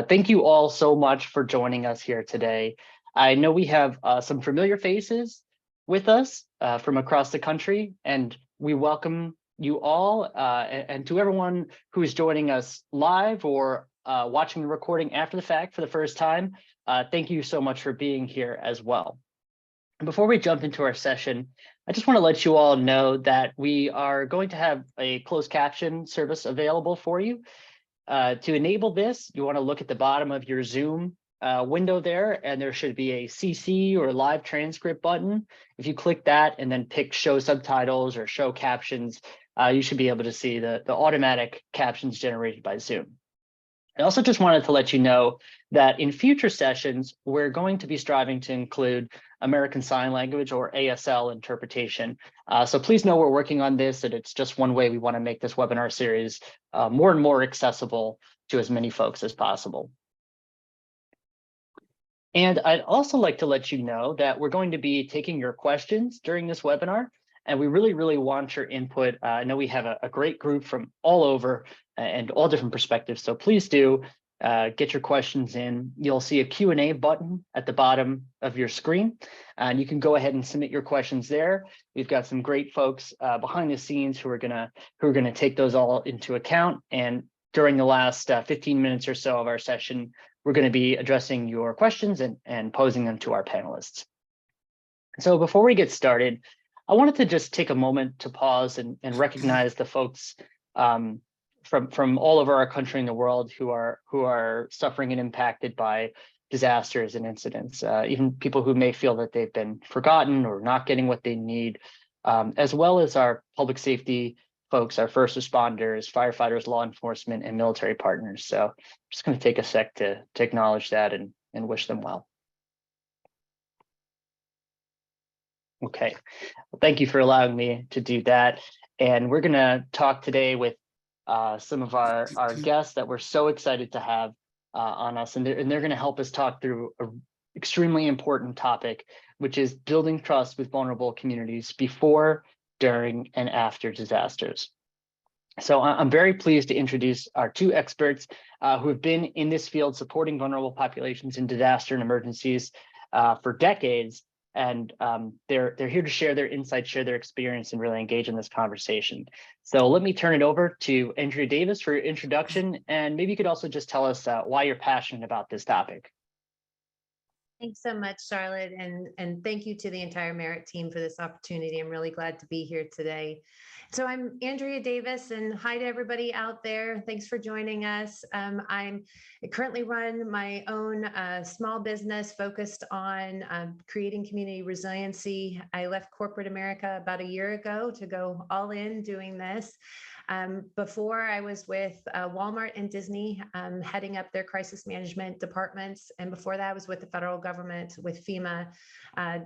Thank you all so much for joining us here today. I know we have some familiar faces with us from across the country, and we welcome you all and to everyone who is joining us live or watching the recording after the fact for the first time. Thank you so much for being here as well. And before we jump into our session, I just want to let you all know that we are going to have a closed caption service available for you. To enable this, you want to look at the bottom of your Zoom window there, and there should be a CC or live transcript button. If you click that and then pick show subtitles or show captions, you should be able to see the automatic captions generated by Zoom. I also just wanted to let you know that in future sessions, we're going to be striving to include American Sign Language or ASL interpretation. So please know we're working on this, and it's just one way we want to make this webinar series more and more accessible to as many folks as possible. And I'd also like to let you know that we're going to be taking your questions during this webinar, and we really want your input. I know we have a great group from all over and all different perspectives, so please do get your questions in. You'll see a Q&A button at the bottom of your screen, and you can go ahead and submit your questions there. We've got some great folks behind the scenes who are gonna take those all into account. And during the last 15 minutes or so of our session, we're going to be addressing your questions and posing them to our panelists. So before we get started, I wanted to just take a moment to pause and recognize the folks from all over our country and the world who are suffering and impacted by disasters and incidents, even people who may feel that they've been forgotten or not getting what they need, as well as our public safety folks, our first responders, firefighters, law enforcement, and military partners. So I'm just going to take a sec to acknowledge that and wish them well. Okay, well, thank you for allowing me to do that. And we're going to talk today with some of our guests that we're so excited to have on us. And they're going to help us talk through an extremely important topic, which is building trust with vulnerable communities before, during, and after disasters. So I'm very pleased to introduce our two experts who have been in this field supporting vulnerable populations in disaster and emergencies for decades. And they're here to share their insights, share their experience, and really engage in this conversation. So let me turn it over to Andrea Davis for your introduction. And maybe you could also just tell us why you're passionate about this topic. Thanks so much, Charlotte, and thank you to the entire Merit team for this opportunity. I'm really glad to be here today. So I'm Andrea Davis, and hi to everybody out there. Thanks for joining us. I currently run my own small business focused on creating community resiliency. I left corporate America about a year ago to go all in doing this. Before I was with Walmart and Disney, heading up their crisis management departments. And before that, I was with the federal government with FEMA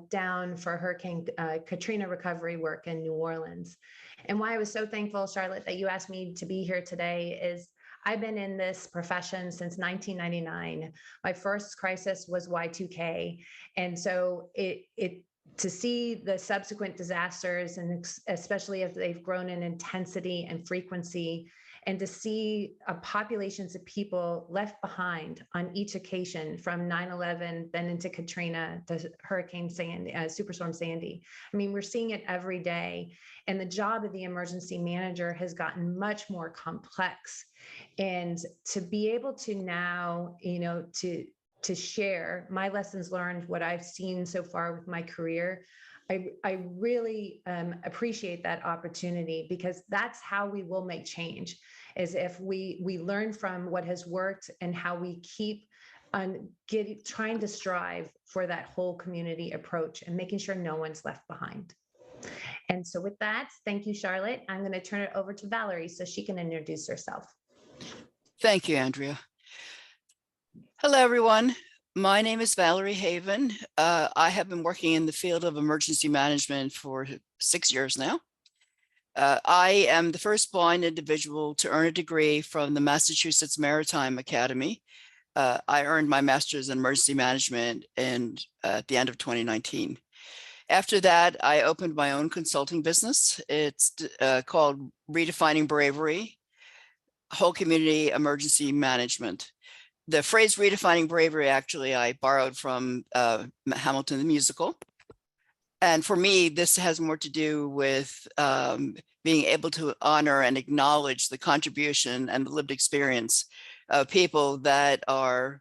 down for Hurricane Katrina recovery work in New Orleans. And why I was so thankful, Charlotte, that you asked me to be here today is I've been in this profession since 1999. My first crisis was Y2K. And so to see the subsequent disasters, and especially as they've grown in intensity and frequency, and to see populations of people left behind on each occasion from 9/11, then into Katrina, to Hurricane Sandy, Superstorm Sandy. I mean, we're seeing it every day. And the job of the emergency manager has gotten much more complex. And to be able to now, to share my lessons learned, what I've seen so far with my career, I really appreciate that opportunity, because that's how we will make change, is if we learn from what has worked and how we keep on trying to strive for that whole community approach and making sure no one's left behind. And so with that, thank you, Charlotte. I'm going to turn it over to Valerie so she can introduce herself. Thank you, Andrea. Hello, everyone. My name is Valerie Haven. I have been working in the field of emergency management for 6 years now. I am the first blind individual to earn a degree from the Massachusetts Maritime Academy. I earned my master's in emergency management at the end of 2019. After that, I opened my own consulting business. It's called Redefining Bravery, Whole Community Emergency Management. the phrase redefining bravery, actually, I borrowed from Hamilton the musical. And for me, this has more to do with being able to honor and acknowledge the contribution and the lived experience of people that are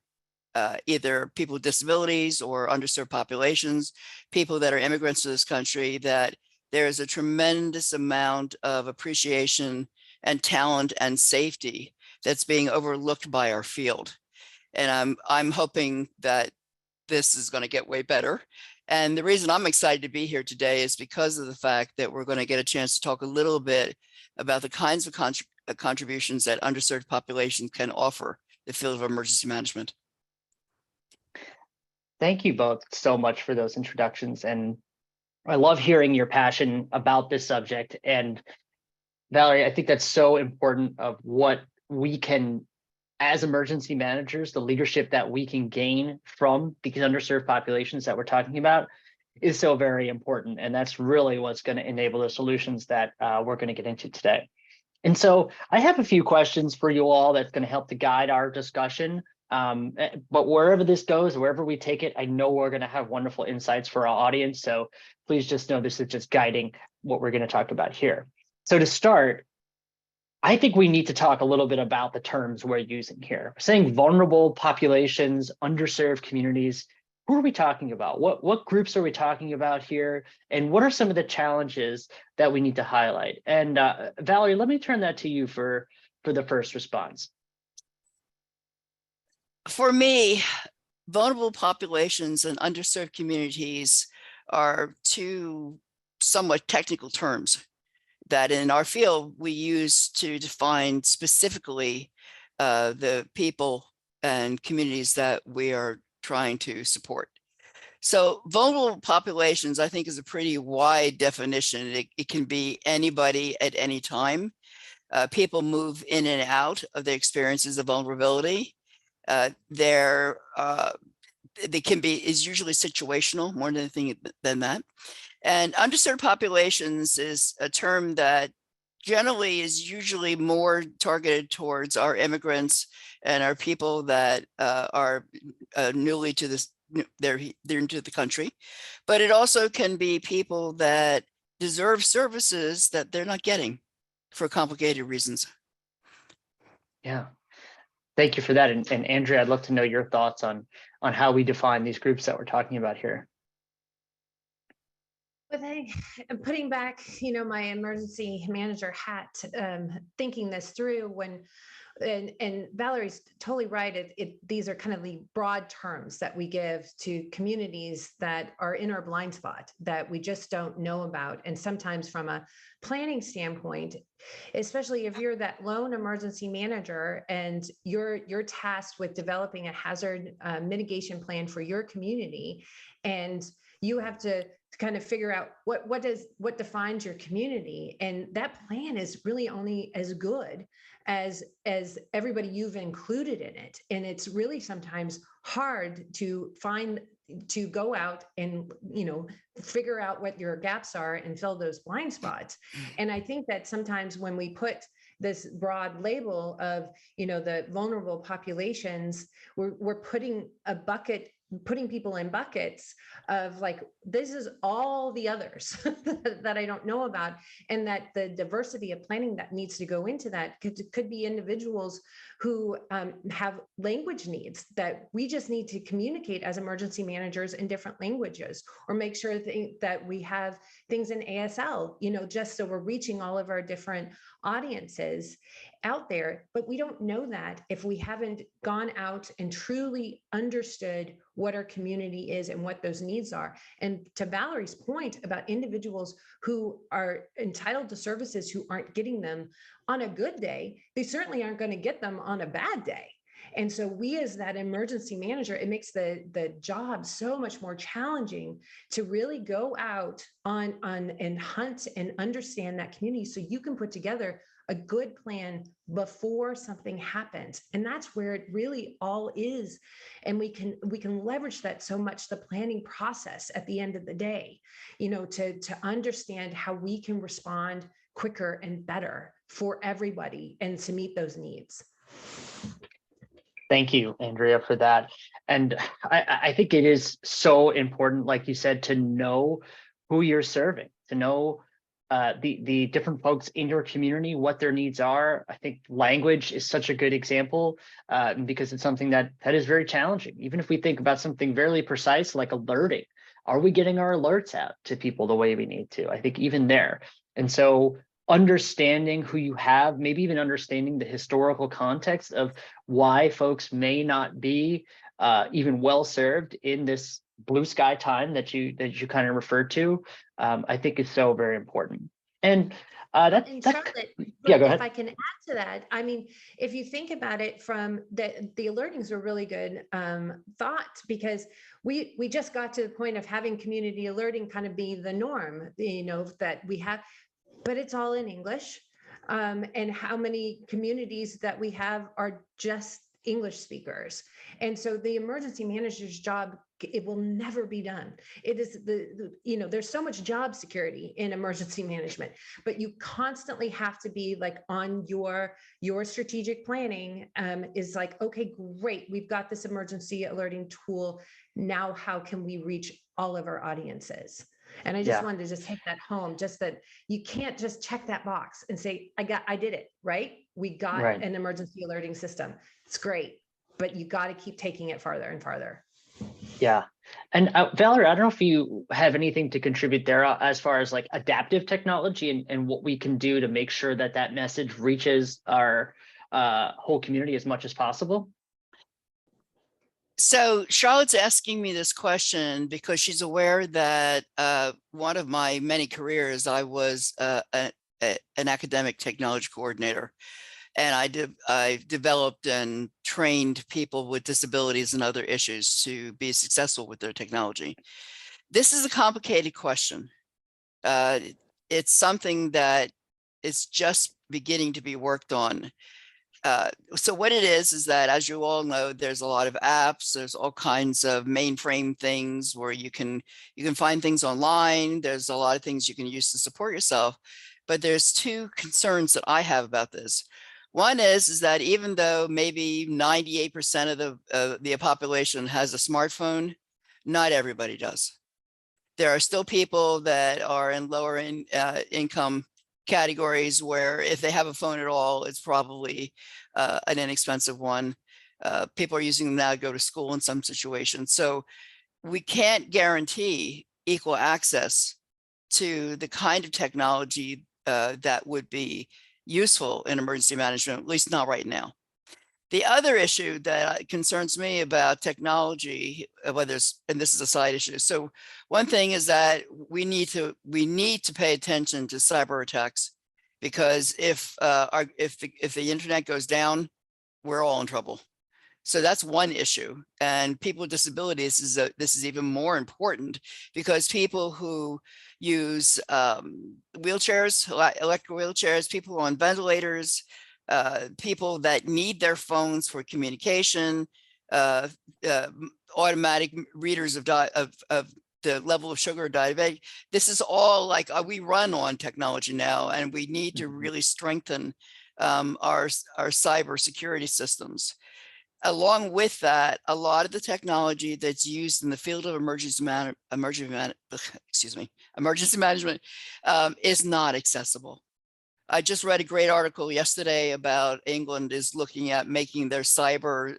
either people with disabilities or underserved populations, people that are immigrants to this country, that there is a tremendous amount of appreciation and talent and safety that's being overlooked by our field. And I'm hoping that this is going to get way better. And the reason I'm excited to be here today is because of the fact that we're going to get a chance to talk a little bit about the kinds of contributions that underserved populations can offer the field of emergency management. Thank you both so much for those introductions. And I love hearing your passion about this subject. And Valerie, I think that's so important of what we can, as emergency managers, the leadership that we can gain from these underserved populations that we're talking about is so very important. And that's really what's going to enable the solutions that we're going to get into today. And so I have a few questions for you all that's going to help to guide our discussion. But wherever this goes, wherever we take it, I know we're going to have wonderful insights for our audience. So please just know this is just guiding what we're going to talk about here. So to start, I think we need to talk a little bit about the terms we're using here. We're saying vulnerable populations, underserved communities. Who are we talking about? What groups are we talking about here? And what are some of the challenges that we need to highlight? And Valerie, let me turn that to you for the first response. For me, vulnerable populations and underserved communities are two somewhat technical terms that in our field we use to define specifically the people and communities that we are trying to support. So vulnerable populations, I think, is a pretty wide definition. It can be anybody at any time. People move in and out of the experiences of vulnerability. They can be is usually situational more than anything than that. And underserved populations is a term that generally is usually more targeted towards our immigrants and our people that are newly to this, they're into the country. But it also can be people that deserve services that they're not getting for complicated reasons. Yeah. Thank you for that. And Andrea, I'd love to know your thoughts on how we define these groups that we're talking about here. But I'm putting back, my emergency manager hat, thinking this through and Valerie's totally right. These are kind of the broad terms that we give to communities that are in our blind spot that we just don't know about. And sometimes from a planning standpoint, especially if you're that lone emergency manager and you're tasked with developing a hazard mitigation plan for your community, and you have to kind of figure out what defines your community, and that plan is really only as good as everybody you've included in it. And it's really sometimes hard to go out and figure out what your gaps are and fill those blind spots. And I think that sometimes when we put this broad label of the vulnerable populations, we're putting people in buckets of like, this is all the others that I don't know about. And that the diversity of planning that needs to go into that could be individuals who have language needs that we just need to communicate as emergency managers in different languages, or make sure that we have things in ASL, just so we're reaching all of our different audiences out there. But we don't know that if we haven't gone out and truly understood what our community is and what those needs are. And to Valerie's point about individuals who are entitled to services who aren't getting them on a good day, they certainly aren't going to get them on a bad day. And so we, as that emergency manager, it makes the job so much more challenging to really go out on and hunt and understand that community, so you can put together a good plan before something happens. And that's where it really all is. And we can leverage that so much, the planning process at the end of the day, to understand how we can respond quicker and better for everybody and to meet those needs. Thank you, Andrea, for that. And I think it is so important, like you said, to know who you're serving, to know the different folks in your community, what their needs are. I think language is such a good example because it's something that is very challenging. Even if we think about something very precise like alerting, are we getting our alerts out to people the way we need to? I think even there. And so understanding who you have, maybe even understanding the historical context of why folks may not be even well served in this blue sky time that you kind of referred to, I think is so very important. And And Charlotte, yeah, go if ahead. I can add to that, I mean, if you think about it from the alertings are really good thought, because we just got to the point of having community alerting kind of be the norm, that we have, but it's all in English. And how many communities that we have are just English speakers. And so the emergency manager's job, it will never be done. It is there's so much job security in emergency management, but you constantly have to be like on your strategic planning is like, okay, great. We've got this emergency alerting tool. Now, how can we reach all of our audiences? And I just wanted to just take that home, just that you can't just check that box and say, I did it, right? We got an emergency alerting system. It's great, but you got to keep taking it farther and farther. Yeah. And Valerie, I don't know if you have anything to contribute there as far as like adaptive technology and what we can do to make sure that that message reaches our whole community as much as possible. So Charlotte's asking me this question because she's aware that one of my many careers, I was an academic technology coordinator, and I developed and trained people with disabilities and other issues to be successful with their technology. This is a complicated question. It's something that is just beginning to be worked on. So what it is that, as you all know, there's a lot of apps, there's all kinds of mainframe things where you can find things online. There's a lot of things you can use to support yourself. But there's two concerns that I have about this. One is that even though maybe 98% of the population has a smartphone, not everybody does. There are still people that are in lower income categories where if they have a phone at all, it's probably an inexpensive one. People are using them now to go to school in some situations. So we can't guarantee equal access to the kind of technology that would be useful in emergency management, at least not right now. The other issue that concerns me about technology, whether it's, and this is a side issue. So one thing is that we need to pay attention to cyber attacks, because if the internet goes down, we're all in trouble. So that's one issue. And people with disabilities this is even more important, because people who use wheelchairs, electric wheelchairs, people who are on ventilators, people that need their phones for communication, automatic readers of the level of sugar or diabetic. This is all like we run on technology now, and we need to really strengthen our cyber security systems. Along with that, a lot of the technology that's used in the field of emergency management is not accessible. I just read a great article yesterday about England is looking at making their cyber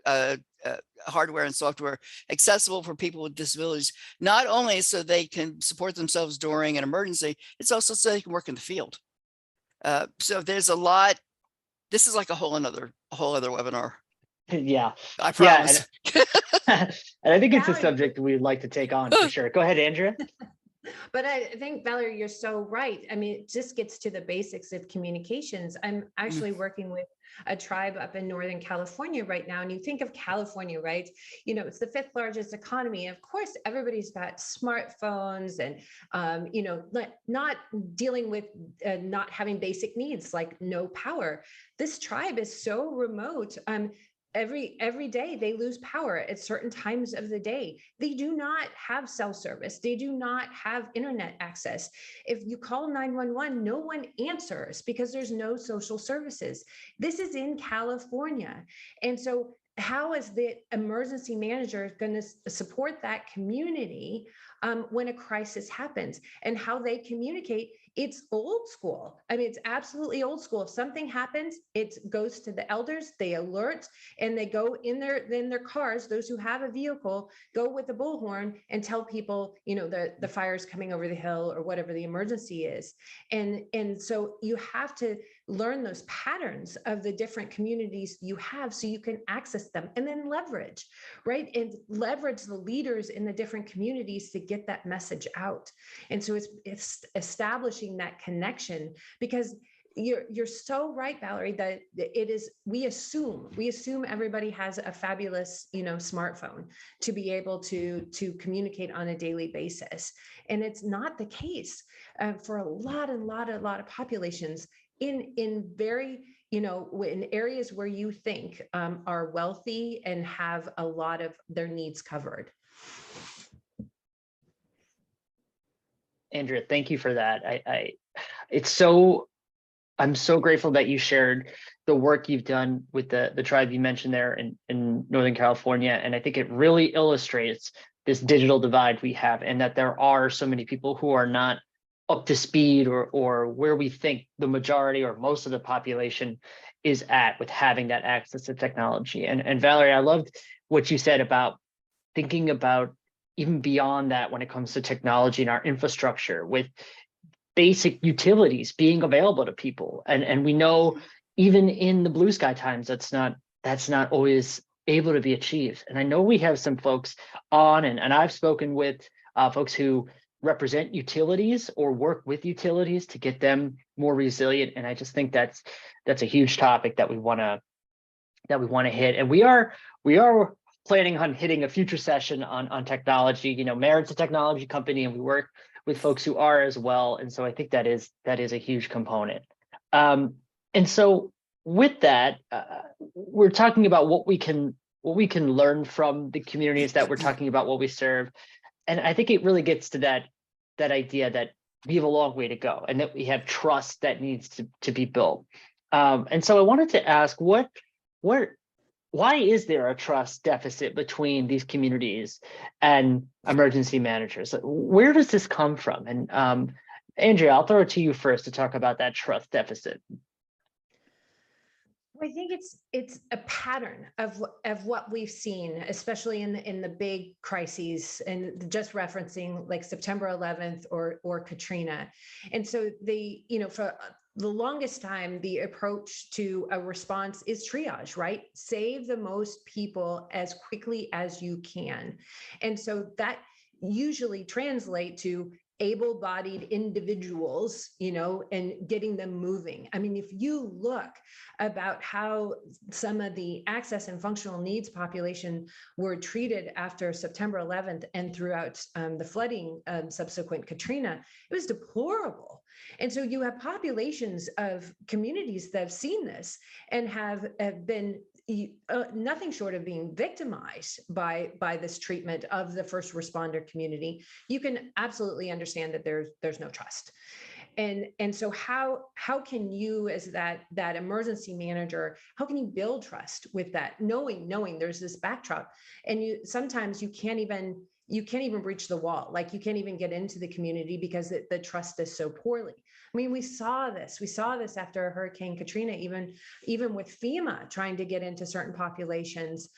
hardware and software accessible for people with disabilities, not only so they can support themselves during an emergency, it's also so they can work in the field. So there's a lot. This is like a whole other webinar. Yeah, I promise. Yeah, and I think it's a subject we'd like to take on for sure. Go ahead, Andrea. But I think, Valerie, you're so right. I mean, it just gets to the basics of communications. I'm actually working with a tribe up in Northern California right now. And you think of California, right? You know, it's the 5th largest economy. Of course, everybody's got smartphones and, you know, not dealing with not having basic needs like no power. This tribe is so remote. Every day they lose power at certain times of the day. They do not have cell service. They do not have internet access. If you call 911, no one answers because there's no social services. This is in California. And so how is the emergency manager going to support that community when a crisis happens, and how they communicate? It's old school. I mean, it's absolutely old school. If something happens, it goes to the elders, they alert, and they go in their cars. Those who have a vehicle go with the bullhorn and tell people, the fire's coming over the hill, or whatever the emergency is. And so you have to learn those patterns of the different communities you have, so you can access them, and then leverage, right? And leverage the leaders in the different communities to get that message out. And so it's establishing that connection, because you're so right, Valerie, that it is, we assume everybody has a fabulous, smartphone to be able to communicate on a daily basis. And it's not the case for a lot of populations in very, in areas where you think are wealthy and have a lot of their needs covered. Andrea, thank you for that. I'm so grateful that you shared the work you've done with the tribe you mentioned there in Northern California. And I think it really illustrates this digital divide we have, and that there are so many people who are not up to speed or where we think the majority or most of the population is at with having that access to technology. And Valerie, I loved what you said about thinking about even beyond that when it comes to technology and our infrastructure, with basic utilities being available to people. And we know even in the blue sky times, that's not always able to be achieved. And I know we have some folks on, and I've spoken with folks who represent utilities or work with utilities to get them more resilient. And I just think that's a huge topic that we want to hit. And we are planning on hitting a future session on technology. Merit's a technology company, and we work with folks who are as well. And so I think that is a huge component. And so with that, we're talking about what we can learn from the communities that we're talking about, what we serve. And I think it really gets to that idea that we have a long way to go, and that we have trust that needs to be built. And so I wanted to ask, why is there a trust deficit between these communities and emergency managers? Where does this come from? And Andrea, I'll throw it to you first to talk about that trust deficit. I think it's a pattern of what we've seen, especially in the big crises, and just referencing like September 11th or Katrina. And so for the longest time, the approach to a response is triage, right? Save the most people as quickly as you can. And so that usually translates to able-bodied individuals, and getting them moving. I mean, if you look about how some of the access and functional needs population were treated after September 11th and throughout the flooding subsequent Katrina, it was deplorable. And so you have populations of communities that have seen this and have been nothing short of being victimized by this treatment of the first responder community. You can absolutely understand that there's no trust. And so how can you, as that emergency manager, how can you build trust with that, knowing there's this backdrop, and sometimes you can't even breach the wall, like you can't even get into the community because the trust is so poorly. I mean, we saw this after Hurricane Katrina, even with FEMA trying to get into certain populations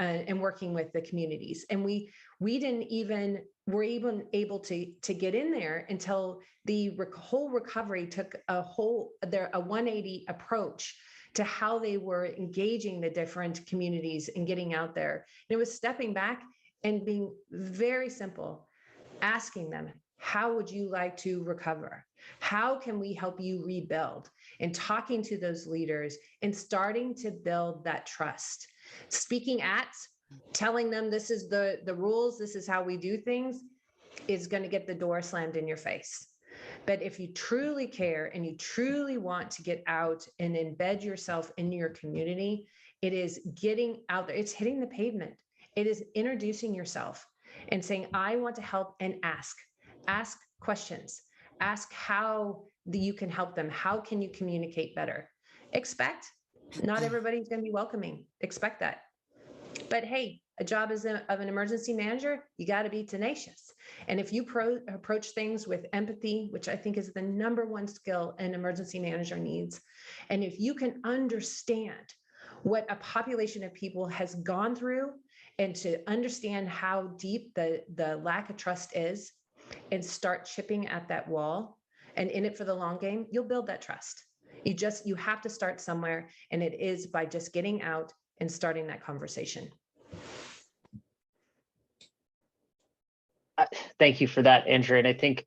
and working with the communities. And we didn't even were able to get in there until the whole recovery took a 180 approach to how they were engaging the different communities and getting out there. And it was stepping back and being very simple, asking them, how would you like to recover? How can we help you rebuild? And talking to those leaders and starting to build that trust. Speaking at, telling them this is the rules, this is how we do things, is going to get the door slammed in your face. But if you truly care and you truly want to get out and embed yourself in your community, it is getting out there. It's hitting the pavement. It is introducing yourself and saying, I want to help, and ask questions, ask how you can help them. How can you communicate better? Expect Not everybody's going to be welcoming. Expect that. But hey, a job as of an emergency manager, you got to be tenacious. And if you approach things with empathy, which I think is the #1 skill an emergency manager needs, and if you can understand what a population of people has gone through and to understand how deep the lack of trust is and start chipping at that wall and in it for the long game, you'll build that trust. You have to start somewhere, and it is by just getting out and starting that conversation. Thank you for that, Andrew. And I think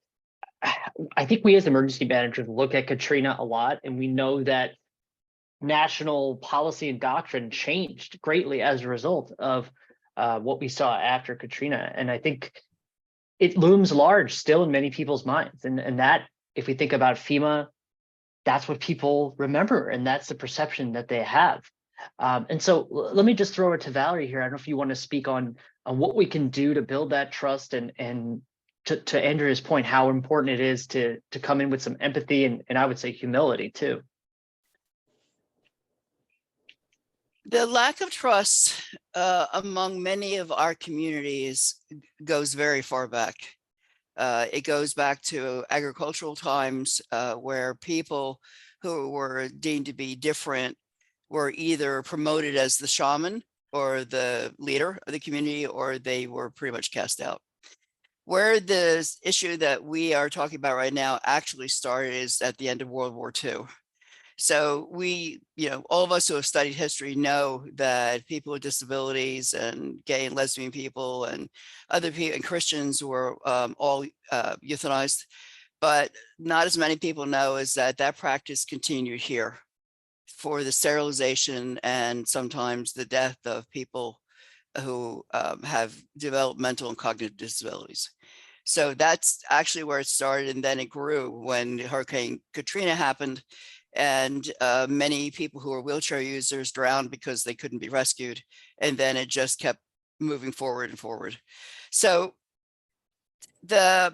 we as emergency managers look at Katrina a lot, and we know that national policy and doctrine changed greatly as a result of what we saw after Katrina. And I think it looms large still in many people's minds. And that, if we think about FEMA, that's what people remember, and that's the perception that they have. And so let me just throw it to Valerie here. I don't know if you want to speak on what we can do to build that trust, and to Andrea's point, how important it is to come in with some empathy and I would say humility too. The lack of trust among many of our communities goes very far back. It goes back to agricultural times where people who were deemed to be different were either promoted as the shaman or the leader of the community, or they were pretty much cast out. Where the issue that we are talking about right now actually started is at the end of World War II. So we, all of us who have studied history know that people with disabilities and gay and lesbian people and other people and Christians were all euthanized, but not as many people know is that practice continued here for the sterilization and sometimes the death of people who have developmental and cognitive disabilities. So that's actually where it started, and then it grew when Hurricane Katrina happened. And many people who were wheelchair users drowned because they couldn't be rescued. And then it just kept moving forward and forward. So the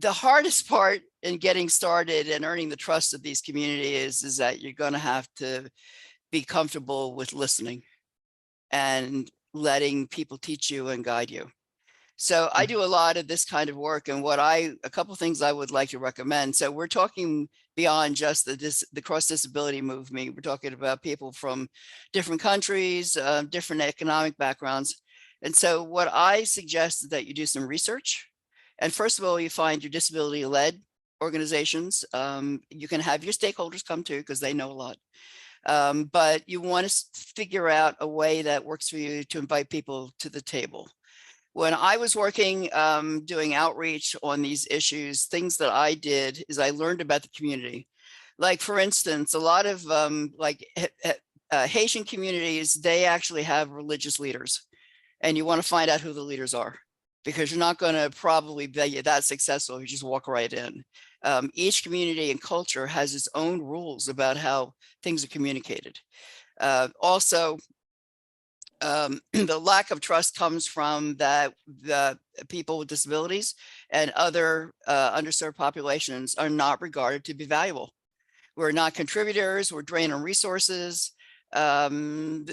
hardest part in getting started and earning the trust of these communities is that you're going to have to be comfortable with listening and letting people teach you and guide you. So I do a lot of this kind of work, and a couple of things I would like to recommend. So we're talking beyond just the cross disability movement. We're talking about people from different countries, different economic backgrounds. And so what I suggest is that you do some research. And first of all, you find your disability-led organizations. You can have your stakeholders come too, because they know a lot. But you want to figure out a way that works for you to invite people to the table. When I was working, doing outreach on these issues, things that I did is I learned about the community. Like, for instance, a lot of Haitian communities, they actually have religious leaders, and you want to find out who the leaders are, because you're not going to probably be that successful if you just walk right in. Each community and culture has its own rules about how things are communicated. Also, the lack of trust comes from the people with disabilities and other underserved populations are not regarded to be valuable. We're not contributors, we're drained on resources.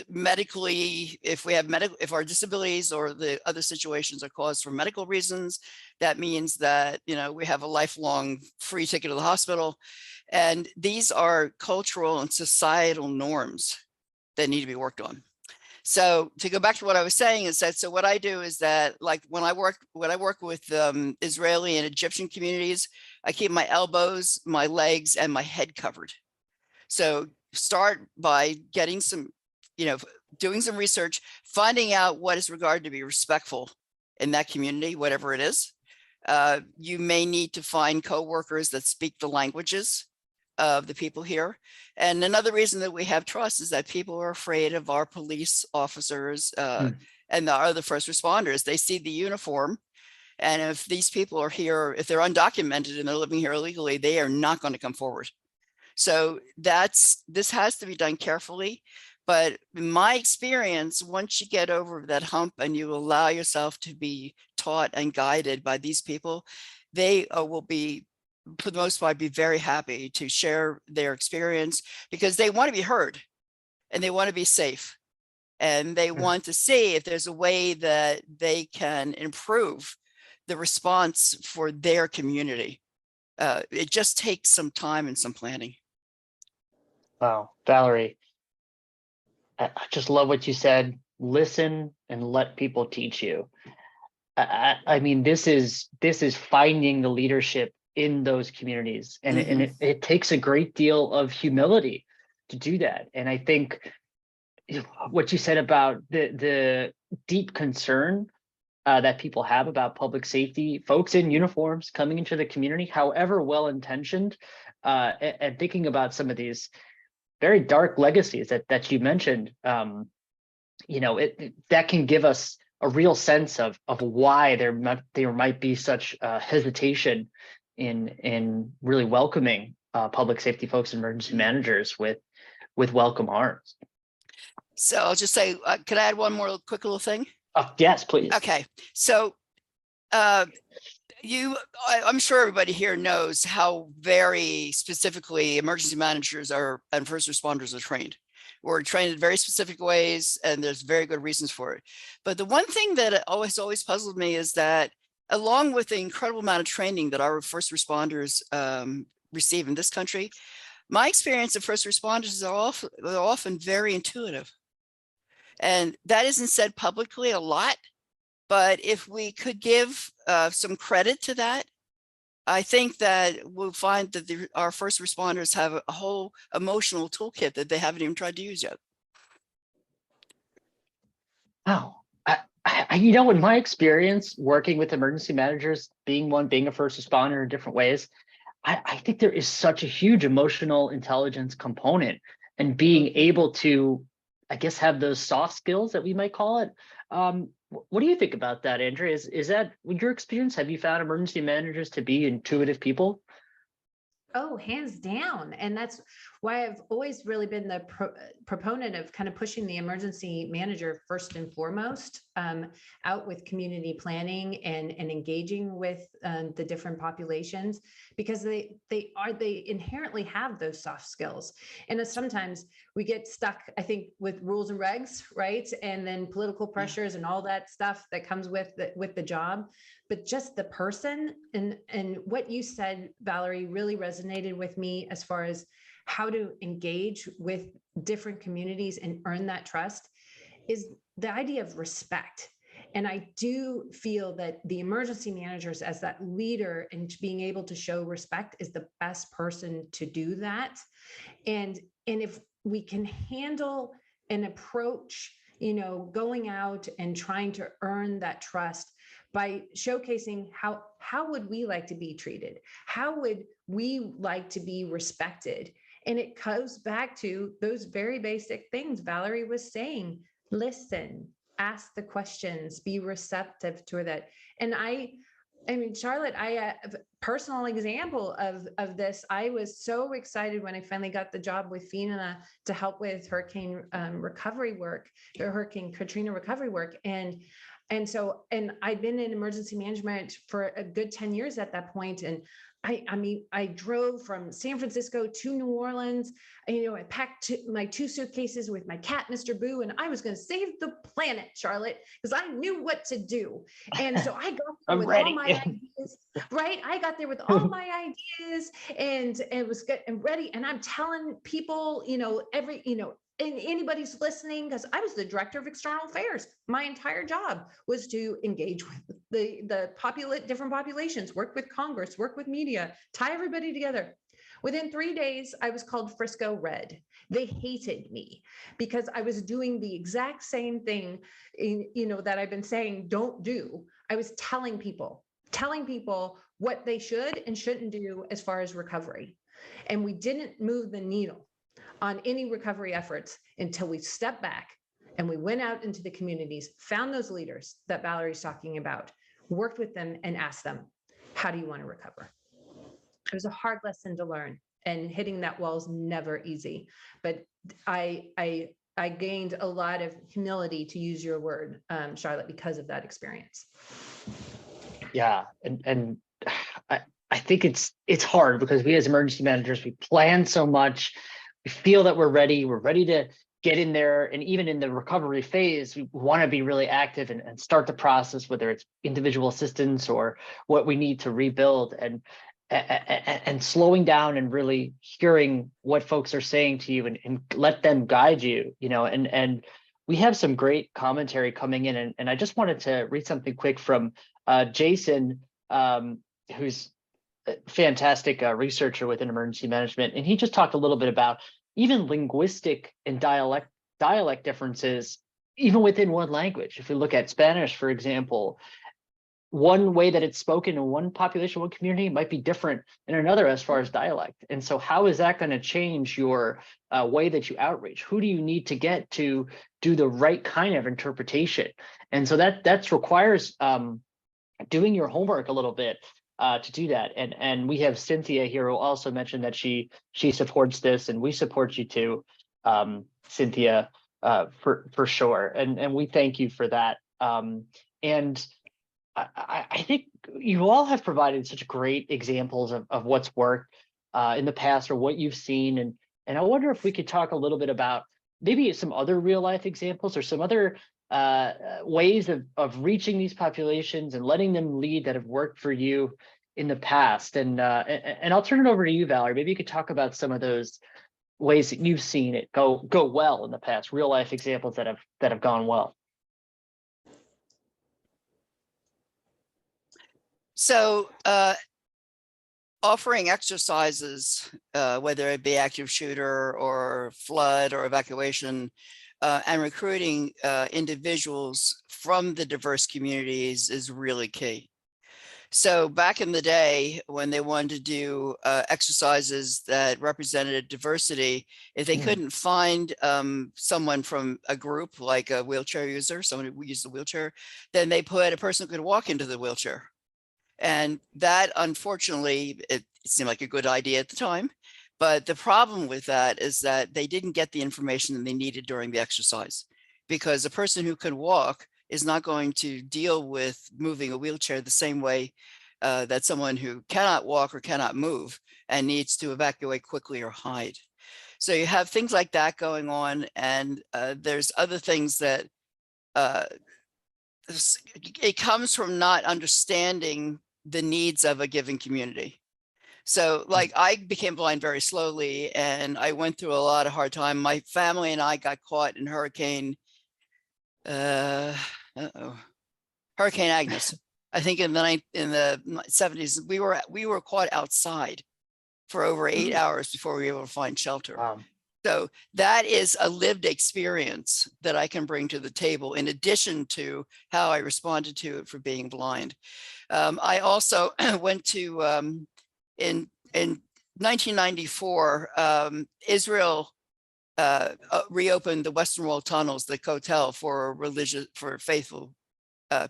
Medically, if our disabilities or the other situations are caused for medical reasons, that means that we have a lifelong free ticket to the hospital. And these are cultural and societal norms that need to be worked on. So to go back to what I was saying is that, so what I do is that, like when I work with Israeli and Egyptian communities, I keep my elbows, my legs, and my head covered. So start by getting some, doing some research, finding out what is regarded to be respectful in that community, whatever it is. You may need to find coworkers that speak the languages of the people here. And another reason that we have trust is that people are afraid of our police officers and the other first responders. They see the uniform, and if these people are here, if they're undocumented and they're living here illegally, they are not going to come forward. So this has to be done carefully. But in my experience, once you get over that hump and you allow yourself to be taught and guided by these people, they will be, for the most part, be very happy to share their experience because they want to be heard. and they want to be safe. And they want to see if there's a way that they can improve the response for their community. It just takes some time and some planning. Wow, Valerie, I just love what you said. Listen and let people teach you. I mean, this is finding the leadership in those communities, and it takes a great deal of humility to do that. And I think what you said about the deep concern that people have about public safety, folks in uniforms coming into the community, however well-intentioned, and thinking about some of these very dark legacies that you mentioned, that can give us a real sense of why there might be such hesitation in really welcoming public safety folks and emergency managers with welcome arms. So I'll just say, could I add one more quick little thing? Yes, please. Okay, so I'm sure everybody here knows how very specifically emergency managers and first responders are trained. We're trained in very specific ways, and there's very good reasons for it. But the one thing that always puzzled me is that along with the incredible amount of training that our first responders receive in this country, my experience of first responders are often very intuitive. And that isn't said publicly a lot, but if we could give some credit to that, I think that we'll find that our first responders have a whole emotional toolkit that they haven't even tried to use yet. Wow. In my experience working with emergency managers, being a first responder in different ways, I think there is such a huge emotional intelligence component, and being able to, I guess, have those soft skills that we might call it. What do you think about that, Andrea? Is that your experience? Have you found emergency managers to be intuitive people? Oh, hands down. And that's why I've always really been the proponent of kind of pushing the emergency manager first and foremost out with community planning and engaging with the different populations, because they inherently have those soft skills. And sometimes we get stuck, I think, with rules and regs, right? And then political pressures and all that stuff that comes with the job. But just the person, and what you said, Valerie, really resonated with me as far as how to engage with different communities and earn that trust, is the idea of respect. And I do feel that the emergency managers, as that leader and being able to show respect, is the best person to do that. And if we can handle and approach, going out and trying to earn that trust by showcasing how would we like to be treated? How would we like to be respected? And it goes back to those very basic things Valerie was saying. Listen, ask the questions, be receptive to that. And I mean, Charlotte, I have a personal example of this. I was so excited when I finally got the job with FEMA to help with hurricane recovery work, or Hurricane Katrina recovery work. And I'd been in emergency management for a good 10 years at that point. And I drove from San Francisco to New Orleans. I packed my 2 suitcases with my cat, Mr. Boo, and I was going to save the planet, Charlotte, because I knew what to do. And so I got there with all my ideas, right? I got there with all my ideas, and it was good and ready. And I'm telling people, and anybody's listening, because I was the director of external affairs. My entire job was to engage with the different populations, work with Congress, work with media, tie everybody together. Within 3 days, I was called Frisco Red. They hated me because I was doing the exact same thing, that I've been saying don't do. I was telling people what they should and shouldn't do as far as recovery. And we didn't move the needle on any recovery efforts until we stepped back and we went out into the communities, found those leaders that Valerie's talking about, worked with them and asked them, how do you want to recover? It was a hard lesson to learn, and hitting that wall is never easy. But I gained a lot of humility, to use your word, Charlotte, because of that experience. Yeah, and I think it's hard because we as emergency managers, we plan so much. We feel that we're ready to get in there, and even in the recovery phase, we want to be really active and start the process, whether it's individual assistance or what we need to rebuild, and slowing down and really hearing what folks are saying to you, and let them guide you, and we have some great commentary coming in, and I just wanted to read something quick from Jason, who's a fantastic researcher within emergency management, and he just talked a little bit about even linguistic and dialect differences, even within one language. If we look at Spanish, for example, one way that it's spoken in one population, one community might be different in another as far as dialect. And so how is that going to change your way that you outreach? Who do you need to get to do the right kind of interpretation? And so that requires doing your homework a little bit to do that. And we have Cynthia here who also mentioned that she supports this, and we support you too, Cynthia, for sure. And we thank you for that. And I think you all have provided such great examples of what's worked in the past, or what you've seen. And I wonder if we could talk a little bit about maybe some other real life examples, or some other ways of reaching these populations and letting them lead that have worked for you in the past. And I'll turn it over to you, Valerie. Maybe you could talk about some of those ways that you've seen it go well in the past, real life examples that have gone well. So offering exercises, whether it be active shooter or flood or evacuation, and recruiting individuals from the diverse communities is really key. So back in the day, when they wanted to do exercises that represented diversity, if they couldn't find someone from a group, like a wheelchair user, someone who used the wheelchair, then they put a person who could walk into the wheelchair. And that, unfortunately, it seemed like a good idea at the time. But the problem with that is that they didn't get the information that they needed during the exercise, because a person who can walk is not going to deal with moving a wheelchair the same way that someone who cannot walk or cannot move and needs to evacuate quickly or hide. So you have things like that going on. And there's other things that it comes from not understanding the needs of a given community. So like, I became blind very slowly, and I went through a lot of hard time. My family and I got caught in Hurricane Agnes. I think in the 70s, we were caught outside for over 8 hours before we were able to find shelter. Wow. So that is a lived experience that I can bring to the table, in addition to how I responded to it for being blind. I also went to, in 1994, Israel reopened the Western Wall tunnels, the Kotel, for faithful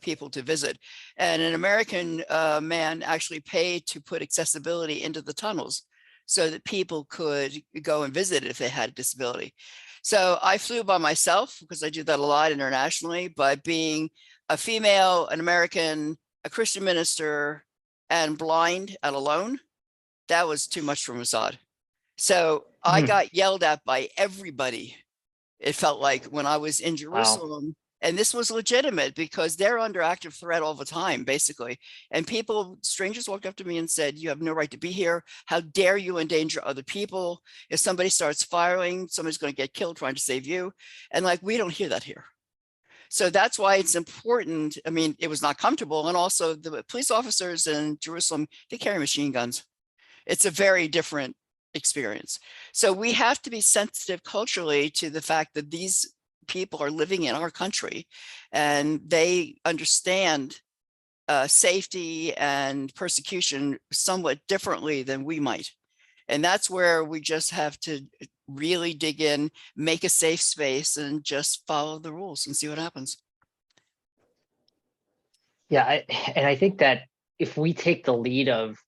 people to visit. And an American man actually paid to put accessibility into the tunnels so that people could go and visit if they had a disability. So I flew by myself, because I do that a lot internationally, but being a female, an American, a Christian minister, and blind and alone, that was too much for Mossad. So I got yelled at by everybody. It felt like, when I was in Jerusalem. Wow. And this was legitimate, because they're under active threat all the time, basically. And strangers walked up to me and said, "You have no right to be here. How dare you endanger other people? If somebody starts firing, somebody's going to get killed trying to save you." And like, we don't hear that here. So that's why it's important. I mean, it was not comfortable. And also, the police officers in Jerusalem, they carry machine guns. It's a very different experience. So we have to be sensitive culturally to the fact that these people are living in our country, and they understand safety and persecution somewhat differently than we might. And that's where we just have to really dig in, make a safe space, and just follow the rules and see what happens. Yeah, I think that if we take the lead of,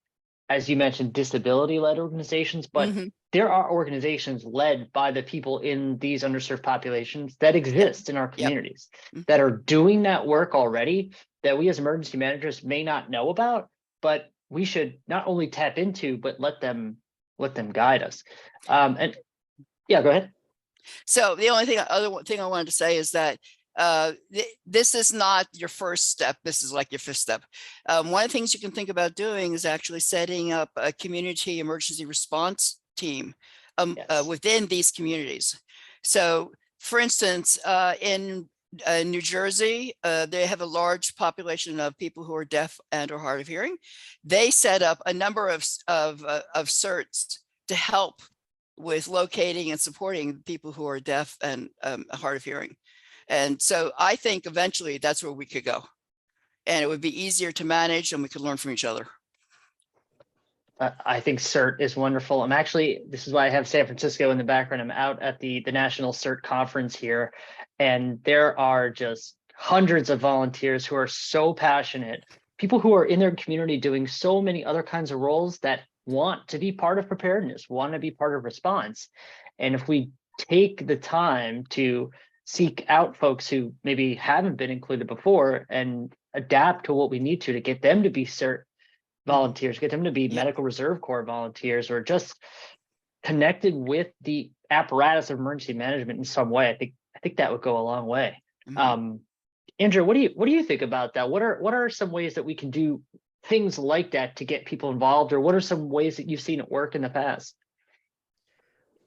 as you mentioned, disability-led organizations, but there are organizations led by the people in these underserved populations that exist in our communities that are doing that work already, that we as emergency managers may not know about, but we should not only tap into, but let them guide us. And yeah, go ahead. So the only thing I wanted to say is that this is not your first step. This is like your fifth step. One of the things you can think about doing is actually setting up a community emergency response team Yes. within these communities. So, for instance, in New Jersey, they have a large population of people who are deaf and or hard of hearing. They set up a number of CERTs to help with locating and supporting people who are deaf and hard of hearing. And so I think eventually that's where we could go. And it would be easier to manage and we could learn from each other. I think CERT is wonderful. I'm actually, this is why I have San Francisco in the background. I'm out at the National CERT conference here, and there are just hundreds of volunteers who are so passionate, people who are in their community doing so many other kinds of roles that want to be part of preparedness, want to be part of response. And if we take the time to seek out folks who maybe haven't been included before and adapt to what we need to get them to be CERT volunteers, get them to be Medical Reserve Corps volunteers, or just connected with the apparatus of emergency management in some way, I think that would go a long way. Andrew, what do you think about that? What are some ways that we can do things like that to get people involved, or what are some ways that you've seen it work in the past?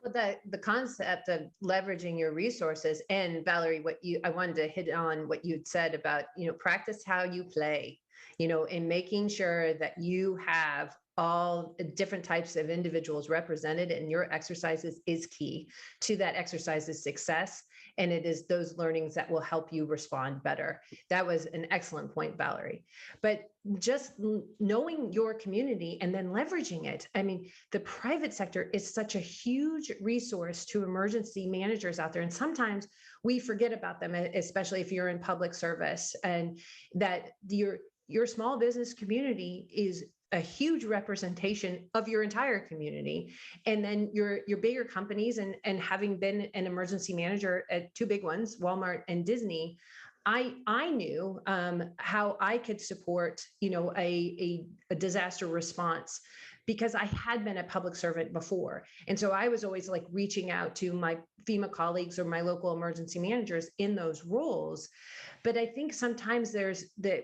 Well, the concept of leveraging your resources, and Valerie, I wanted to hit on what you'd said about, practice how you play, in making sure that you have all different types of individuals represented in your exercises is key to that exercise's success. And it is those learnings that will help you respond better. That was an excellent point, Valerie. But just knowing your community and then leveraging it. I mean, the private sector is such a huge resource to emergency managers out there. And sometimes we forget about them, especially if you're in public service, and that your small business community is a huge representation of your entire community. And then your bigger companies, and having been an emergency manager at two big ones, Walmart and Disney, I knew how I could support, a disaster response, because I had been a public servant before. And so I was always like reaching out to my FEMA colleagues or my local emergency managers in those roles. But I think sometimes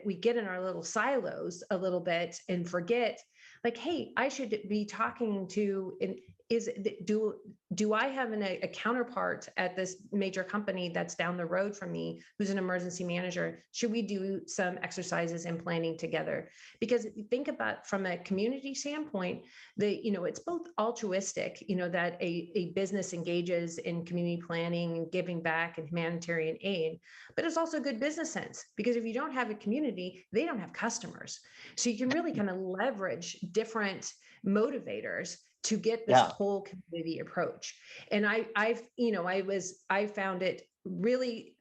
we get in our little silos a little bit and forget, like, hey, I should be talking to, do I have a counterpart at this major company that's down the road from me who's an emergency manager? Should we do some exercises and planning together? Because think about, from a community standpoint, it's both altruistic, that a business engages in community planning and giving back and humanitarian aid, but it's also good business sense, because if you don't have a community, they don't have customers. So you can really kind of leverage different motivators to get this whole community approach. And I found it really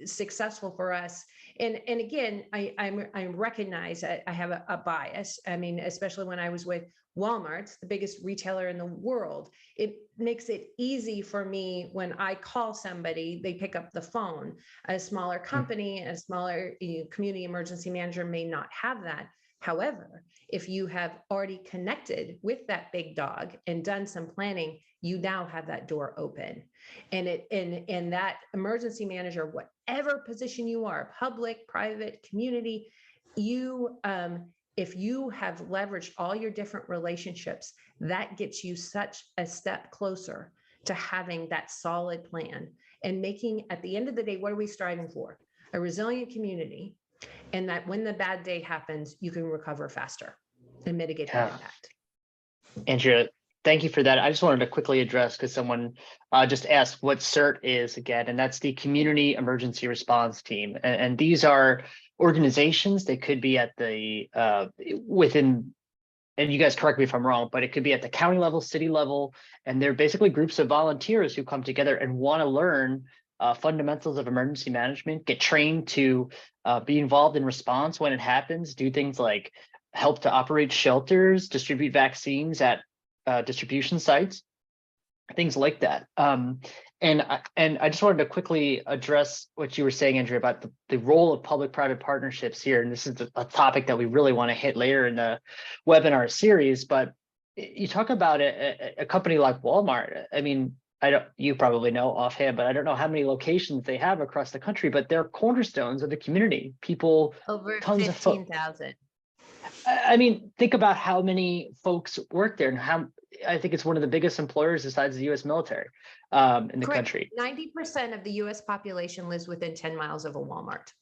successful for us. And again, I recognize that I have a bias. I mean, especially when I was with Walmart, the biggest retailer in the world, it makes it easy for me when I call somebody, they pick up the phone. A smaller company, a smaller community emergency manager may not have that. However, if you have already connected with that big dog and done some planning, you now have that door open. And that emergency manager, whatever position you are, public, private, community, if you have leveraged all your different relationships, that gets you such a step closer to having that solid plan and making, at the end of the day, what are we striving for? A resilient community. And that when the bad day happens, you can recover faster and mitigate that impact. Andrea, thank you for that. I just wanted to quickly address, because someone just asked what CERT is again, and that's the Community Emergency Response Team. And these are organizations. They could be at the within, and you guys correct me if I'm wrong, but it could be at the county level, city level, and they're basically groups of volunteers who come together and want to learn fundamentals of emergency management, get trained to be involved in response when it happens, do things like help to operate shelters, distribute vaccines at distribution sites, things like that. And I just wanted to quickly address what you were saying, Andrea, about the role of public-private partnerships here. And this is a topic that we really want to hit later in the webinar series. But you talk about a company like Walmart. I mean, you probably know offhand, but I don't know how many locations they have across the country, but they're cornerstones of the community. People, Over tons of folks. 15,000. I mean, think about how many folks work there and how I think it's one of the biggest employers besides the US military in the Correct. country. 90% of the US population lives within 10 miles of a Walmart.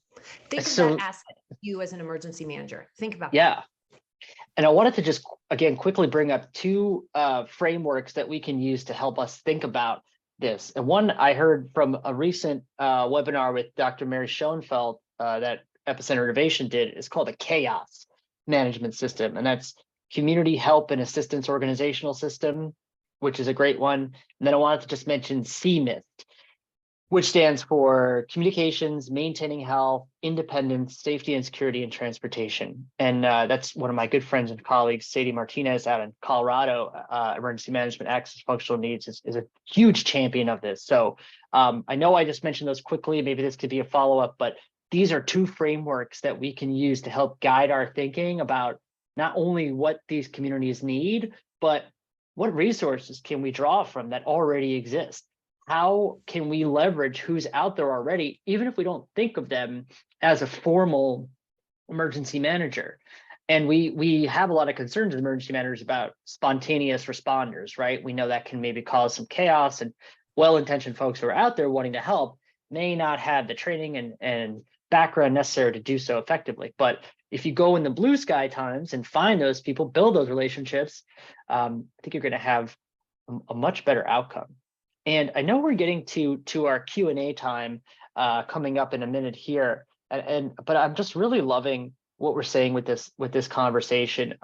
Think of So that asset, you as an emergency manager. Think about that. yeah. And I wanted to just, again, quickly bring up two frameworks that we can use to help us think about this. And one I heard from a recent webinar with Dr. Mary Schoenfeld that Epicenter Innovation did is called a chaos management system. And that's community help and assistance organizational system, which is a great one. And then I wanted to just mention CMIST, which stands for Communications, Maintaining Health, Independence, Safety and Security, and Transportation. And that's one of my good friends and colleagues, Sadie Martinez out in Colorado, Emergency Management Access Functional Needs is a huge champion of this. So I know I just mentioned those quickly, maybe this could be a follow-up, but these are two frameworks that we can use to help guide our thinking about not only what these communities need, but what resources can we draw from that already exist? How can we leverage who's out there already, even if we don't think of them as a formal emergency manager? And we have a lot of concerns as emergency managers about spontaneous responders, right? We know that can maybe cause some chaos, and well-intentioned folks who are out there wanting to help may not have the training and background necessary to do so effectively. But if you go in the blue sky times and find those people, build those relationships, I think you're going to have a much better outcome. And I know we're getting to our Q&A time coming up in a minute here, but I'm just really loving what we're saying with this conversation.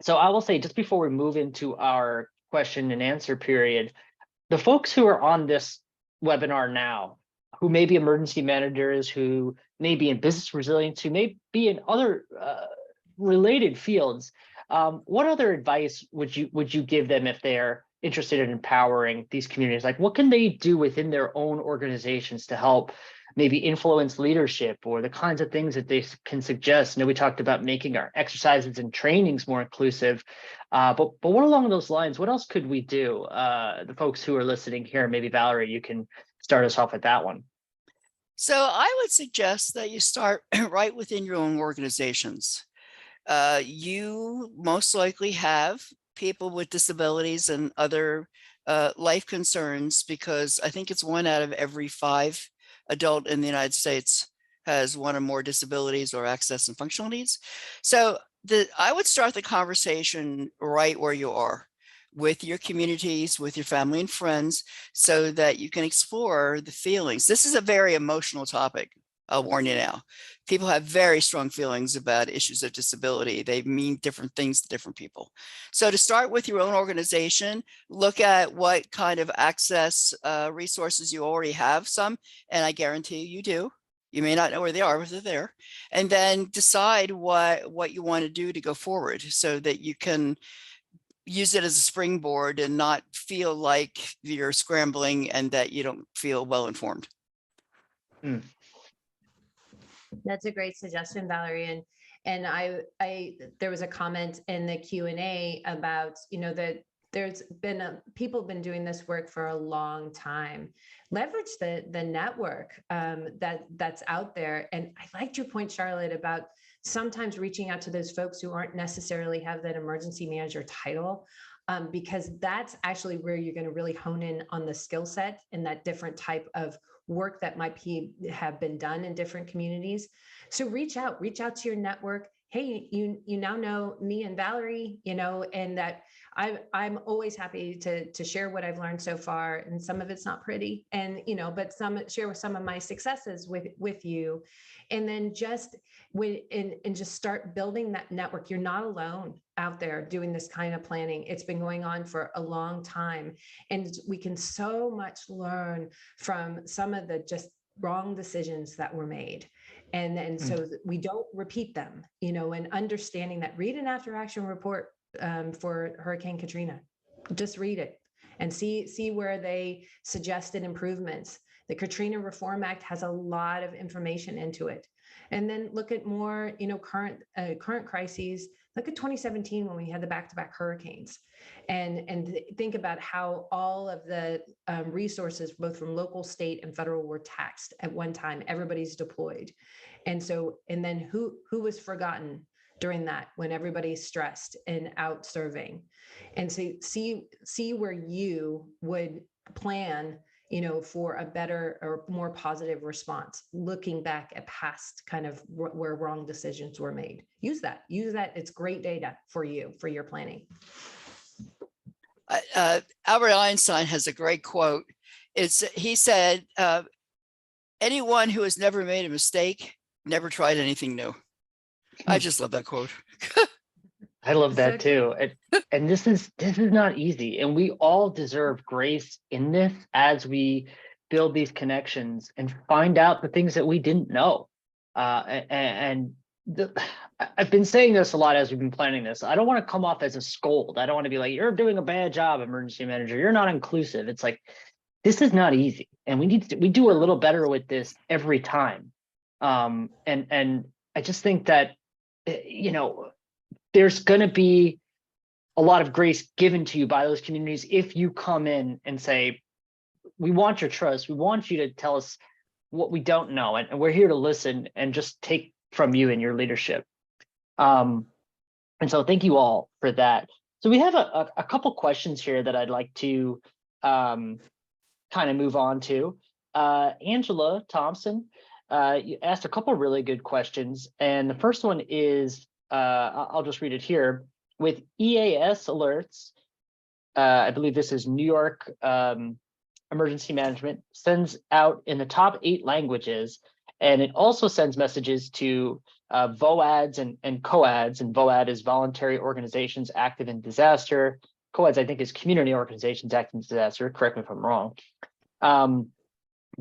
So I will say, just before we move into our question and answer period, the folks who are on this webinar now, who may be emergency managers, who may be in business resilience, who may be in other related fields, what other advice would you give them if they're interested in empowering these communities? Like, what can they do within their own organizations to help maybe influence leadership, or the kinds of things that they can suggest? You know, we talked about making our exercises and trainings more inclusive, but what along those lines, what else could we do? The folks who are listening here, maybe Valerie, you can start us off with that one. So I would suggest that you start right within your own organizations. You most likely have people with disabilities and other life concerns, because I think it's 1 out of every 5 adult in the United States has 1 or more disabilities or access and functional needs. So I would start the conversation right where you are, with your communities, with your family and friends, so that you can explore the feelings. This is a very emotional topic. I'll warn you now. People have very strong feelings about issues of disability. They mean different things to different people. So to start with your own organization, look at what kind of access resources you already have some, and I guarantee you do. You may not know where they are, but they're there. And then decide what you want to do to go forward, so that you can use it as a springboard and not feel like you're scrambling and that you don't feel well informed. That's a great suggestion, Valerie. And there was a comment in the Q&A about, that there's been people have been doing this work for a long time. Leverage the network that's out there. And I liked your point, Charlotte, about sometimes reaching out to those folks who aren't necessarily have that emergency manager title, because that's actually where you're going to really hone in on the skill set and that different type of work that might have been done in different communities. So reach out to your network. Hey, you now know me and Valerie, and that I'm always happy to share what I've learned so far. And some of it's not pretty, and but share some of my successes with you, and then just just start building that network. You're not alone out there doing this kind of planning. It's been going on for a long time, and we can so much learn from some of the just wrong decisions that were made. And so that we don't repeat them, and understanding that. Read an after action report for Hurricane Katrina. Just read it and see where they suggested improvements. The Katrina Reform Act has a lot of information into it. And then look at more, current crises. Look at 2017 when we had the back-to-back hurricanes, and think about how all of the resources, both from local, state, and federal, were taxed at one time. Everybody's deployed, and then who was forgotten during that when everybody's stressed and out serving? And so see where you would plan, for a better or more positive response, looking back at past kind of where wrong decisions were made. Use that. It's great data for you, for your planning. Albert Einstein has a great quote. He said, anyone who has never made a mistake never tried anything new. I just love that quote. I love that too. And this is not easy. And we all deserve grace in this as we build these connections and find out the things that we didn't know. I've been saying this a lot as we've been planning this. I don't want to come off as a scold. I don't want to be like, you're doing a bad job, emergency manager. You're not inclusive. It's like, this is not easy. And we do a little better with this every time. And I just think that, there's going to be a lot of grace given to you by those communities if you come in and say, we want your trust. We want you to tell us what we don't know. And we're here to listen and just take from you and your leadership. And so thank you all for that. So we have a couple questions here that I'd like to kind of move on to. Angela Thompson, you asked a couple really good questions. And the first one is, I'll just read it here. With EAS alerts, I believe this is New York Emergency Management, sends out in the top 8 languages, and it also sends messages to VOADs and COADs, and VOAD is Voluntary Organizations Active in Disaster. COADs, I think, is Community Organizations Active in Disaster. Correct me if I'm wrong.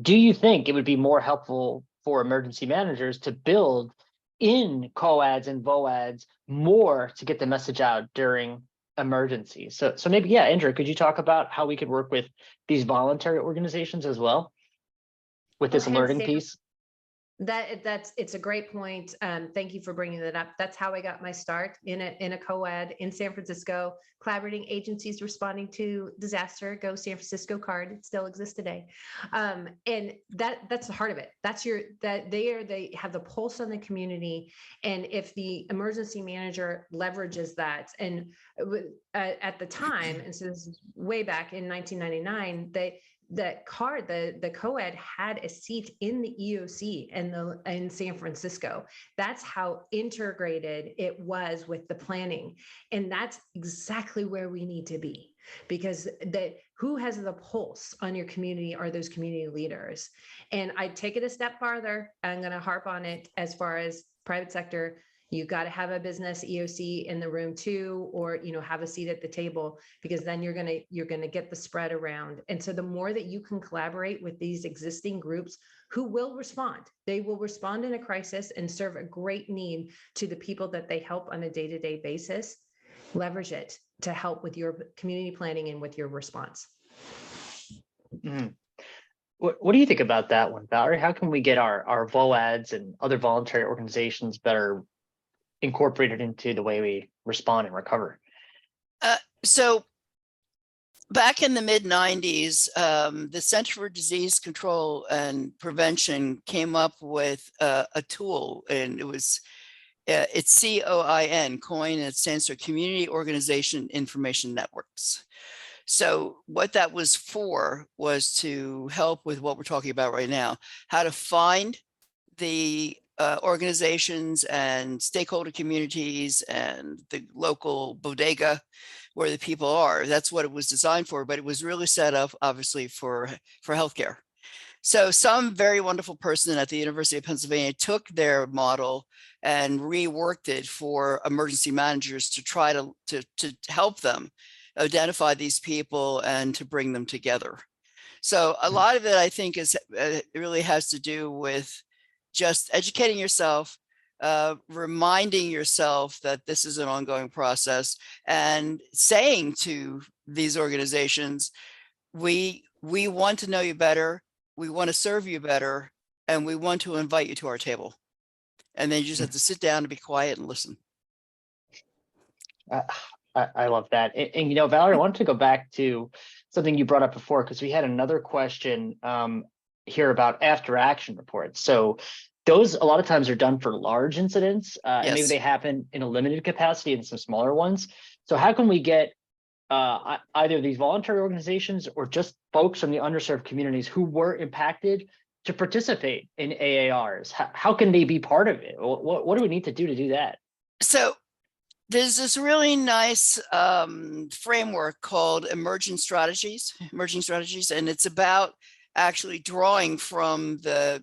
Do you think it would be more helpful for emergency managers to build in COADs and VOADs more to get the message out during emergencies? So maybe, yeah, Andrew, could you talk about how we could work with these voluntary organizations as well with this alerting piece? It's a great point. Thank you for bringing that up. That's how I got my start in a COAD in San Francisco, collaborating agencies responding to disaster. Go San Francisco card. It still exists today. And that's the heart of it. They have the pulse on the community. And if the emergency manager leverages that, and at the time, and so this is way back in 1999, the COAD had a seat in the EOC in San Francisco. That's how integrated it was with the planning. And that's exactly where we need to be, because who has the pulse on your community are those community leaders. And I take it a step farther. I'm going to harp on it as far as private sector. You got to have a business EOC in the room too, or have a seat at the table, because then you're gonna get the spread around. And so the more that you can collaborate with these existing groups who will respond, they will respond in a crisis and serve a great need to the people that they help on a day-to-day basis. Leverage it to help with your community planning and with your response. Mm. What do you think about that one, Valerie? How can we get our VOADs and other voluntary organizations better incorporated into the way we respond and recover? So back in the mid-90s, the Center for Disease Control and Prevention came up with a tool, and it's COIN, COIN, it stands for Community Organization Information Networks. So what that was for was to help with what we're talking about right now, how to find the organizations and stakeholder communities and the local bodega where the people are. That's what it was designed for, but it was really set up obviously for healthcare. So some very wonderful person at the University of Pennsylvania took their model and reworked it for emergency managers to try to help them identify these people and to bring them together. So a lot of it, I think, it really has to do with just educating yourself, reminding yourself that this is an ongoing process, and saying to these organizations, we want to know you better, we want to serve you better, and we want to invite you to our table. And then you just have to sit down and be quiet and listen. I love that. And, Valerie, I wanted to go back to something you brought up before, because we had another question here about after action reports. So those a lot of times are done for large incidents, and maybe Yes. they happen in a limited capacity in some smaller ones. So how can we get either these voluntary organizations or just folks from the underserved communities who were impacted to participate in AARs? How can they be part of it? What do we need to do that? So there's this really nice framework called emerging strategies, and it's about actually drawing from the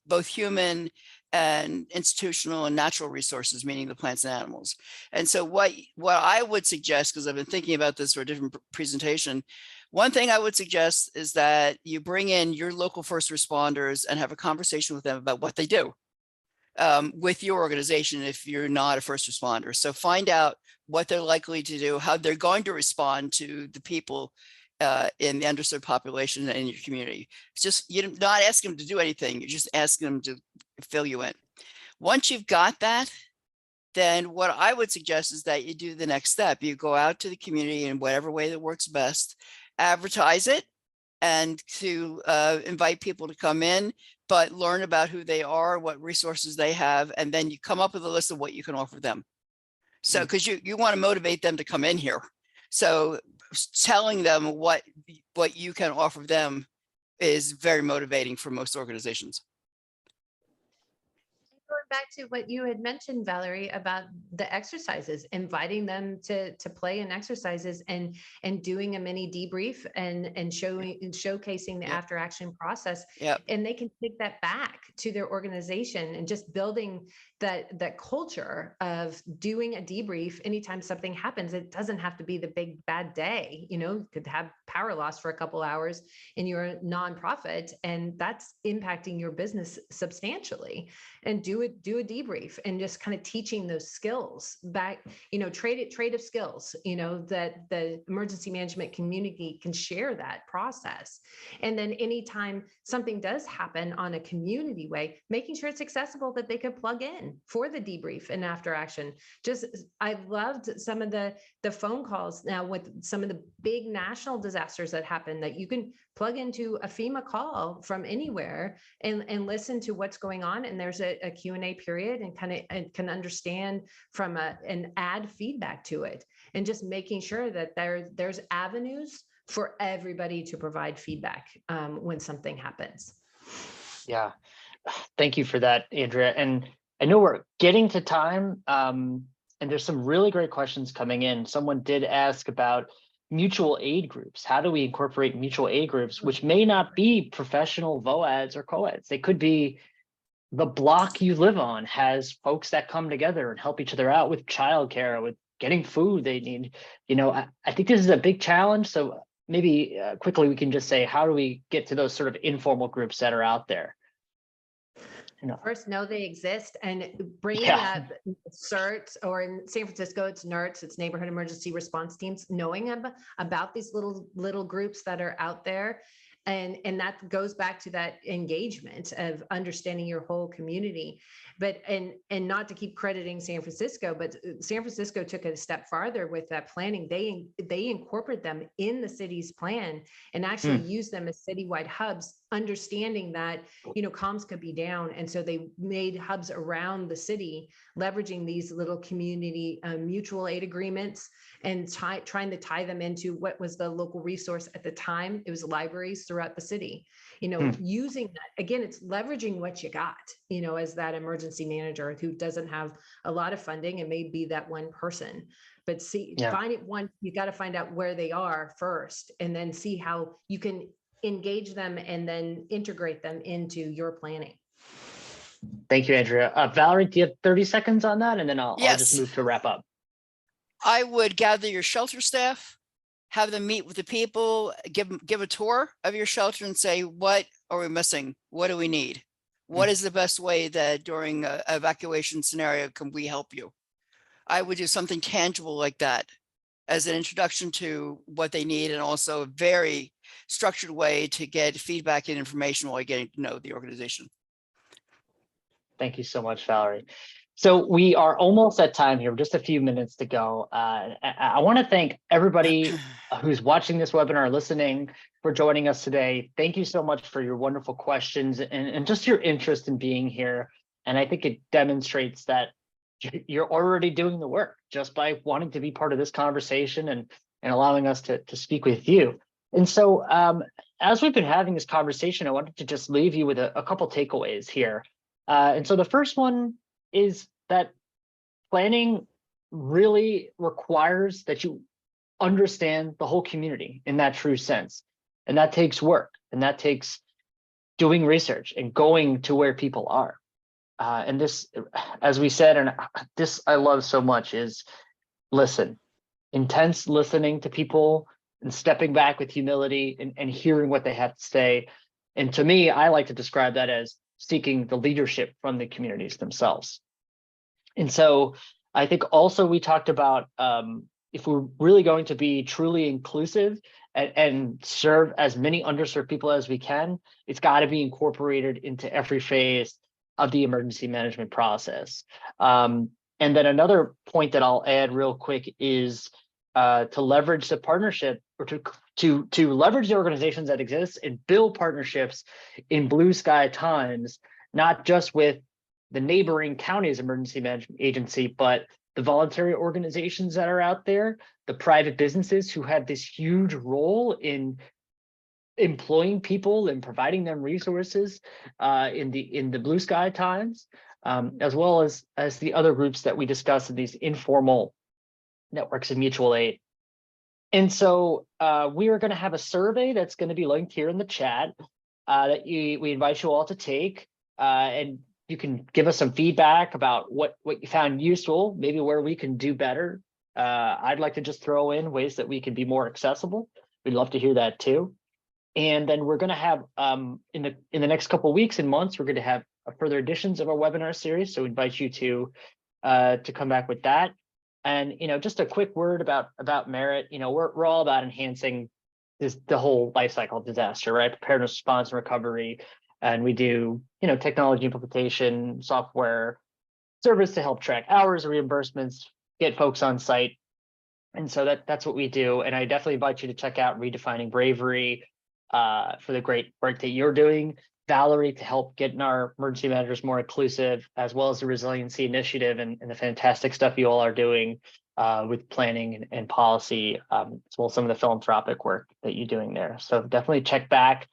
both human and institutional and natural resources, meaning the plants and animals. And so what I would suggest, because I've been thinking about this for a different presentation, one thing I would suggest is that you bring in your local first responders and have a conversation with them about what they do with your organization if you're not a first responder. So find out what they're likely to do, how they're going to respond to the people in the underserved population in your community. It's just, you're not asking them to do anything, you're just asking them to fill you in. Once you've got that, then what I would suggest is that you do the next step. You go out to the community in whatever way that works best, advertise it, and to invite people to come in, but learn about who they are, what resources they have, and then you come up with a list of what you can offer them. So, because you want to motivate them to come in here. So telling them what you can offer them is very motivating for most organizations. Going back to what you had mentioned, Valerie, about the exercises, inviting them to play in exercises and doing a mini debrief and showcasing the after action process. Yep. And they can take that back to their organization and just building that culture of doing a debrief anytime something happens. It doesn't have to be the big bad day. You could have power loss for a couple hours in your nonprofit, and that's impacting your business substantially. And do a debrief and just kind of teaching those skills back, trade of skills, that the emergency management community can share that process. And then anytime something does happen on a community way, making sure it's accessible that they could plug in for the debrief and after action. I loved some of the phone calls now with some of the big national disasters that happen, that you can plug into a FEMA call from anywhere and listen to what's going on. And there's a Q&A period and can understand from and add feedback to it, and just making sure that there's avenues for everybody to provide feedback when something happens. Yeah, thank you for that, Andrea. And I know we're getting to time, and there's some really great questions coming in. Someone did ask about mutual aid groups. How do we incorporate mutual aid groups, which may not be professional VOADs or COADs? They could be the block you live on has folks that come together and help each other out with childcare, with getting food they need. I think this is a big challenge. So maybe quickly we can just say, how do we get to those sort of informal groups that are out there? First, know they exist, and bringing up CERT, or in San Francisco, it's NERTs, it's Neighborhood Emergency Response Teams, knowing about these little groups that are out there. And that goes back to that engagement of understanding your whole community. But and not to keep crediting San Francisco, but San Francisco took it a step farther with that planning. They incorporate them in the city's plan and actually use them as citywide hubs, understanding that comms could be down, and so they made hubs around the city, leveraging these little community mutual aid agreements and trying to tie them into what was the local resource at the time. It was libraries throughout the city. Using that, again, it's leveraging what you got, as that emergency manager who doesn't have a lot of funding and may be that one person. But find it one, you got to find out where they are first, and then see how you can engage them and then integrate them into your planning. Thank you, Andrea. Valerie, do you have 30 seconds on that? And then I'll just move to wrap up. I would gather your shelter staff, have them meet with the people, give a tour of your shelter and say, what are we missing? What do we need? What is the best way that during an evacuation scenario can we help you? I would do something tangible like that as an introduction to what they need, and also a very structured way to get feedback and information while getting to know the organization. Thank you so much, Valerie. So we are almost at time here, just a few minutes to go. I want to thank everybody who's watching this webinar, listening, for joining us today. Thank you so much for your wonderful questions and just your interest in being here. And I think it demonstrates that you're already doing the work just by wanting to be part of this conversation and allowing us to speak with you. And so as we've been having this conversation, I wanted to just leave you with a couple takeaways here. And so the first one is that planning really requires that you understand the whole community in that true sense. And that takes work, and that takes doing research and going to where people are. And this, as we said, and this I love so much, is listen, intense listening to people and stepping back with humility and hearing what they have to say. And to me, I like to describe that as seeking the leadership from the communities themselves. And so I think also we talked about if we're really going to be truly inclusive and serve as many underserved people as we can, it's got to be incorporated into every phase of the emergency management process. And then another point that I'll add real quick is to leverage the partnership, or to leverage the organizations that exist and build partnerships in blue sky times, not just with the neighboring county's emergency management agency, but the voluntary organizations that are out there, the private businesses who have this huge role in employing people and providing them resources in the blue sky times, as well as the other groups that we discussed in these informal networks of mutual aid. And so we are going to have a survey that's going to be linked here in the chat that we invite you all to take, and you can give us some feedback about what you found useful, maybe where we can do better. I'd like to just throw in ways that we can be more accessible. We'd love to hear that too. And then we're going to have in the next couple of weeks and months, we're going to have further editions of our webinar series. So we invite you to come back with that. And just a quick word about Merit. We're all about enhancing the whole life cycle of disaster, right? Preparedness, response, and recovery. And we do technology implementation, software, service to help track hours, reimbursements, get folks on site. And so that's what we do. And I definitely invite you to check out Redefining Bravery for the great work that you're doing, Valerie, to help getting our emergency managers more inclusive, as well as the Resiliency Initiative and the fantastic stuff you all are doing with planning and policy, as well as some of the philanthropic work that you're doing there. So definitely check back.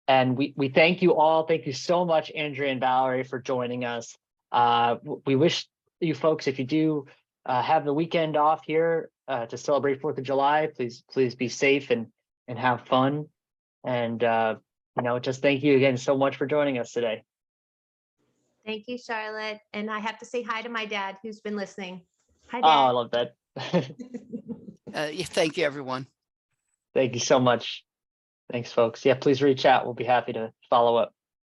And we thank you all. Thank you so much, Andrea and Valerie, for joining us. We wish you folks, if you do have the weekend off here to celebrate 4th of July, please be safe and have fun. And just thank you again so much for joining us today. Thank you, Charlotte. And I have to say hi to my dad, who's been listening. Hi, Oh, I Dad. love that. Yeah, thank you, everyone. Thank you so much. Thanks, folks. Yeah, please reach out. We'll be happy to follow up.